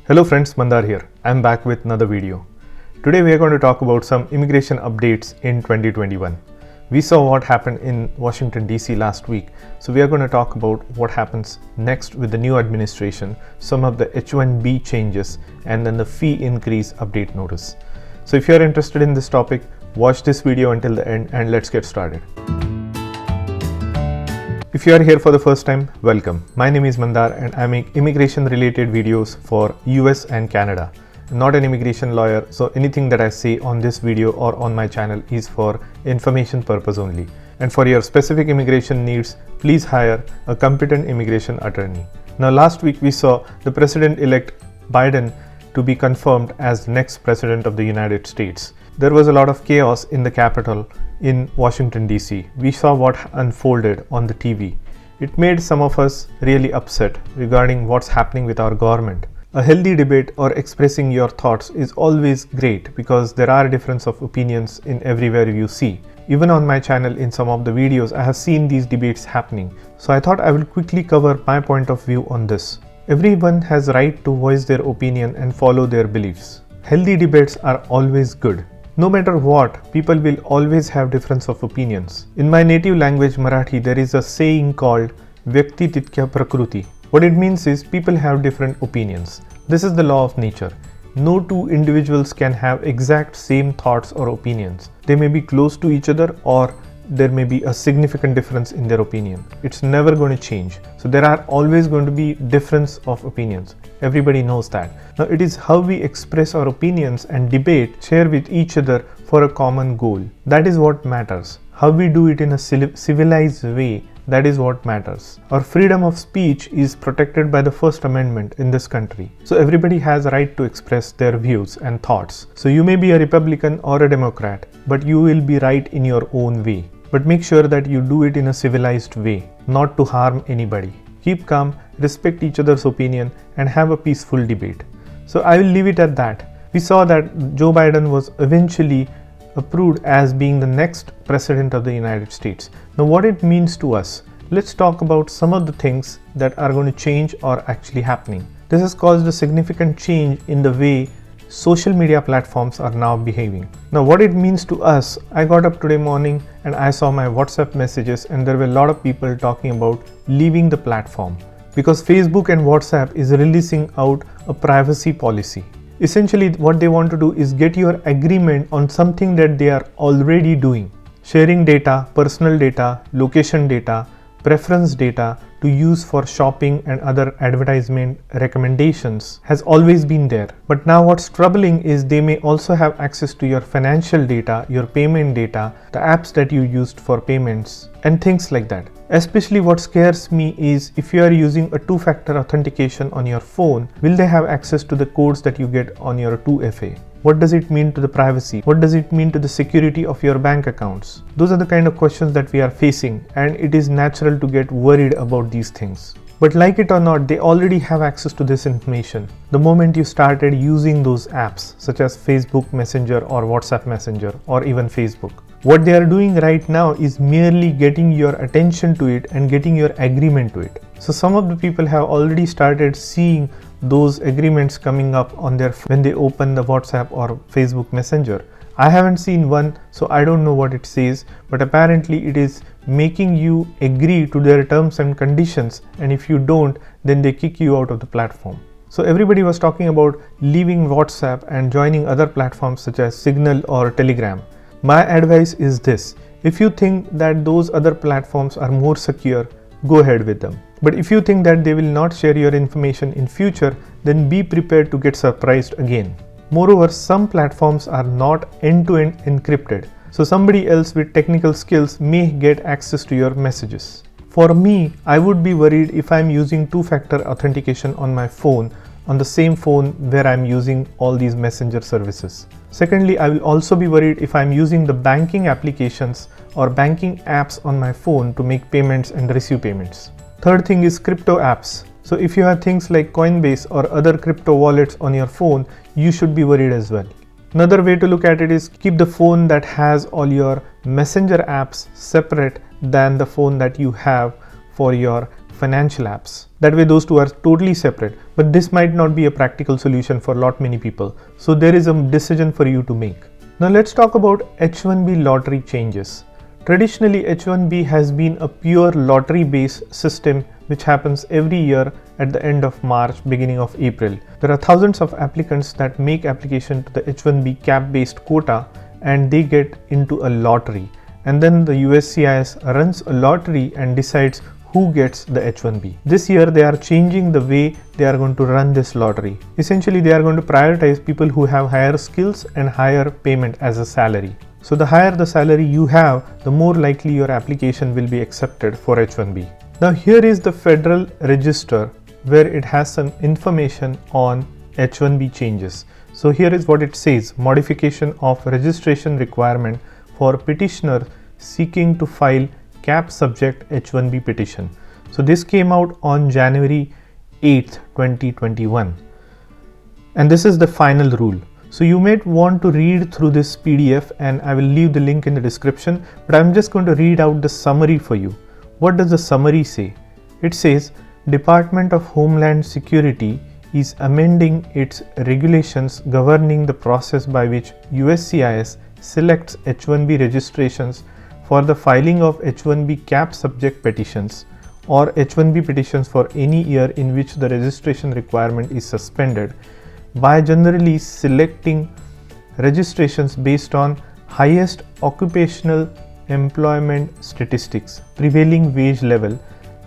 Hello friends, Mandar here. I'm back with another video. Today we are going to talk about some immigration updates in 2021. We saw what happened in Washington DC last week, so we are going to talk about what happens next with the new administration, some of the H-1B changes, and then the fee increase update notice. So if you are interested in this topic, watch this video until the end and let's get started. If you are here for the first time, welcome. My name is Mandar and I make immigration related videos for US and Canada. I'm not an immigration lawyer, so anything that I say on this video or on my channel is for information purpose only. And for your specific immigration needs, please hire a competent immigration attorney. Now last week we saw the President-elect Biden to be confirmed as next President of the United States. There was a lot of chaos in the Capitol in Washington DC. We saw what unfolded on the TV. It made some of us really upset regarding what's happening with our government. A healthy debate or expressing your thoughts is always great because there are difference of opinions in everywhere you see. Even on my channel in some of the videos I have seen these debates happening. So I thought I will quickly cover my point of view on this. Everyone has right to voice their opinion and follow their beliefs. Healthy debates are always good. No matter what, people will always have difference of opinions. In my native language Marathi, there is a saying called Vyakti Titkya Prakruti. What it means is people have different opinions. This is the law of nature. No two individuals can have exact same thoughts or opinions. They may be close to each other or there may be a significant difference in their opinion. It's never going to change. So there are always going to be difference of opinions. Everybody knows that. Now it is how we express our opinions and debate, share with each other for a common goal. That is what matters. How we do it in a civilized way, that is what matters. Our freedom of speech is protected by the First Amendment in this country. So everybody has a right to express their views and thoughts. So you may be a Republican or a Democrat, but you will be right in your own way. But make sure that you do it in a civilized way, not to harm anybody. Keep calm, respect each other's opinion, and have a peaceful debate. So I will leave it at that. We saw that Joe Biden was eventually approved as being the next President of the United States. Now what it means to us, let's talk about some of the things that are going to change or actually happening. This has caused a significant change in the way social media platforms are now behaving. Now what it means to us, I got up today morning and I saw my WhatsApp messages and there were a lot of people talking about leaving the platform because Facebook and WhatsApp is releasing out a privacy policy. Essentially what they want to do is get your agreement on something that they are already doing. Sharing data, personal data, location data, preference data to use for shopping and other advertisement recommendations has always been there. But now what's troubling is they may also have access to your financial data, your payment data, the apps that you used for payments and things like that. Especially what scares me is if you are using a two-factor authentication on your phone, will they have access to the codes that you get on your 2FA? What does it mean to the privacy? What does it mean to the security of your bank accounts? Those are the kind of questions that we are facing and it is natural to get worried about these things. But like it or not, they already have access to this information the moment you started using those apps such as Facebook Messenger or WhatsApp Messenger or even Facebook. What they are doing right now is merely getting your attention to it and getting your agreement to it. So some of the people have already started seeing those agreements coming up on their when they open the WhatsApp or Facebook Messenger. I haven't seen one, so I don't know what it says, but apparently it is making you agree to their terms and conditions, and if you don't, then they kick you out of the platform. So everybody was talking about leaving WhatsApp and joining other platforms such as Signal or Telegram. My advice is this: if you think that those other platforms are more secure, go ahead with them. But if you think that they will not share your information in future, then be prepared to get surprised again. Moreover, some platforms are not end-to-end encrypted, so somebody else with technical skills may get access to your messages. For me, I would be worried if I'm using two-factor authentication on my phone, on the same phone where I'm using all these messenger services. Secondly, I will also be worried if I'm using the banking applications or banking apps on my phone to make payments and receive payments. Third thing is crypto apps. So if you have things like Coinbase or other crypto wallets on your phone, you should be worried as well. Another way to look at it is keep the phone that has all your messenger apps separate than the phone that you have for your financial apps. That way those two are totally separate, but this might not be a practical solution for lot many people. So there is a decision for you to make. Now let's talk about H1B lottery changes. Traditionally, H1B has been a pure lottery-based system which happens every year at the end of March, beginning of April. There are thousands of applicants that make application to the H1B cap-based quota and they get into a lottery. And then the USCIS runs a lottery and decides who gets the H1B. This year they are changing the way they are going to run this lottery. Essentially, they are going to prioritize people who have higher skills and higher payment as a salary. So the higher the salary you have, the more likely your application will be accepted for H1B. Now here is the Federal Register where it has some information on H1B changes. So here is what it says: modification of registration requirement for petitioner seeking to file cap subject H1B petition. So this came out on January 8th, 2021. And this is the final rule. So you might want to read through this PDF and I will leave the link in the description, but I'm just going to read out the summary for you. What does the summary say? It says Department of Homeland Security is amending its regulations governing the process by which USCIS selects H1B registrations for the filing of H1B cap subject petitions or H1B petitions for any year in which the registration requirement is suspended, by generally selecting registrations based on highest occupational employment statistics, prevailing wage level,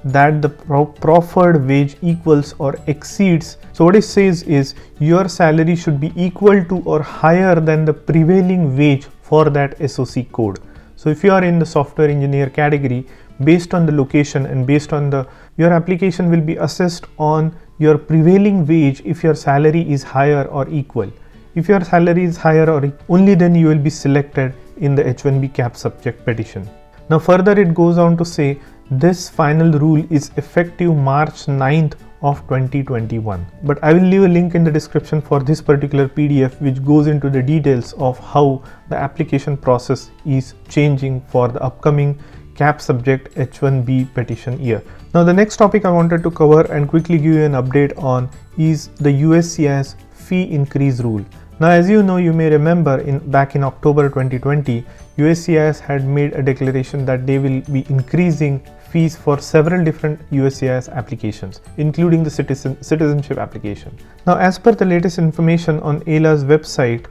that the proffered wage equals or exceeds. So what it says is your salary should be equal to or higher than the prevailing wage for that SOC code. So if you are in the software engineer category, based on the location and based on your application will be assessed on your prevailing wage if your salary is higher or equal. If your salary is higher or only then you will be selected in the H1B cap subject petition. Now further it goes on to say this final rule is effective March 9th of 2021. But I will leave a link in the description for this particular PDF which goes into the details of how the application process is changing for the upcoming cap subject H1B petition year. Now the next topic I wanted to cover and quickly give you an update on is the USCIS fee increase rule. Now as you know, you may remember back in October 2020, USCIS had made a declaration that they will be increasing fees for several different USCIS applications, including the citizenship application. Now as per the latest information on AILA's website,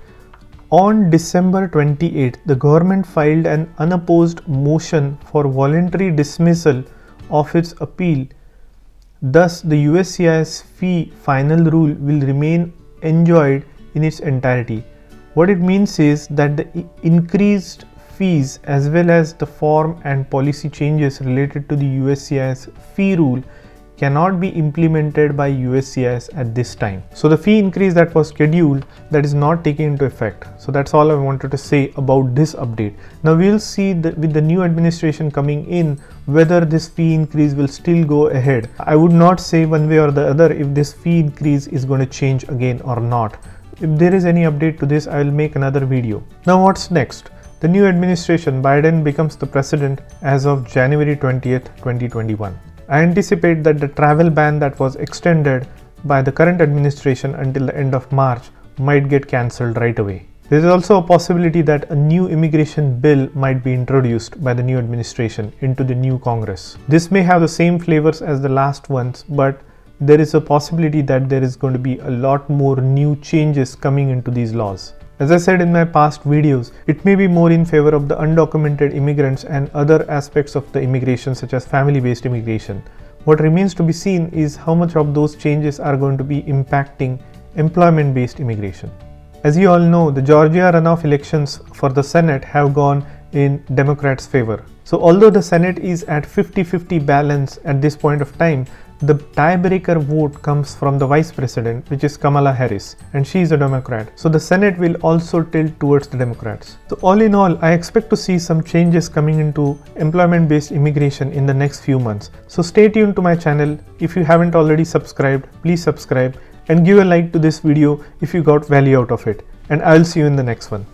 on December 28th, the government filed an unopposed motion for voluntary dismissal of its appeal. Thus, the USCIS fee final rule will remain enjoyed in its entirety. What it means is that the increased fees as well as the form and policy changes related to the USCIS fee rule cannot be implemented by USCIS at this time. So the fee increase that was scheduled, that is not taken into effect. So that's all I wanted to say about this update. Now we'll see that with the new administration coming in, whether this fee increase will still go ahead. I would not say one way or the other if this fee increase is going to change again or not. If there is any update to this, I will make another video. Now what's next? The new administration, Biden becomes the president as of January 20th, 2021. I anticipate that the travel ban that was extended by the current administration until the end of March might get cancelled right away. There is also a possibility that a new immigration bill might be introduced by the new administration into the new Congress. This may have the same flavors as the last ones, but there is a possibility that there is going to be a lot more new changes coming into these laws. As I said in my past videos, it may be more in favor of the undocumented immigrants and other aspects of the immigration such as family-based immigration. What remains to be seen is how much of those changes are going to be impacting employment-based immigration. As you all know, the Georgia runoff elections for the Senate have gone in Democrats' favor. So although the Senate is at 50-50 balance at this point of time, the tiebreaker vote comes from the Vice President, which is Kamala Harris, and she is a Democrat. So the Senate will also tilt towards the Democrats. So all in all, I expect to see some changes coming into employment-based immigration in the next few months. So stay tuned to my channel. If you haven't already subscribed, please subscribe and give a like to this video if you got value out of it. And I'll see you in the next one.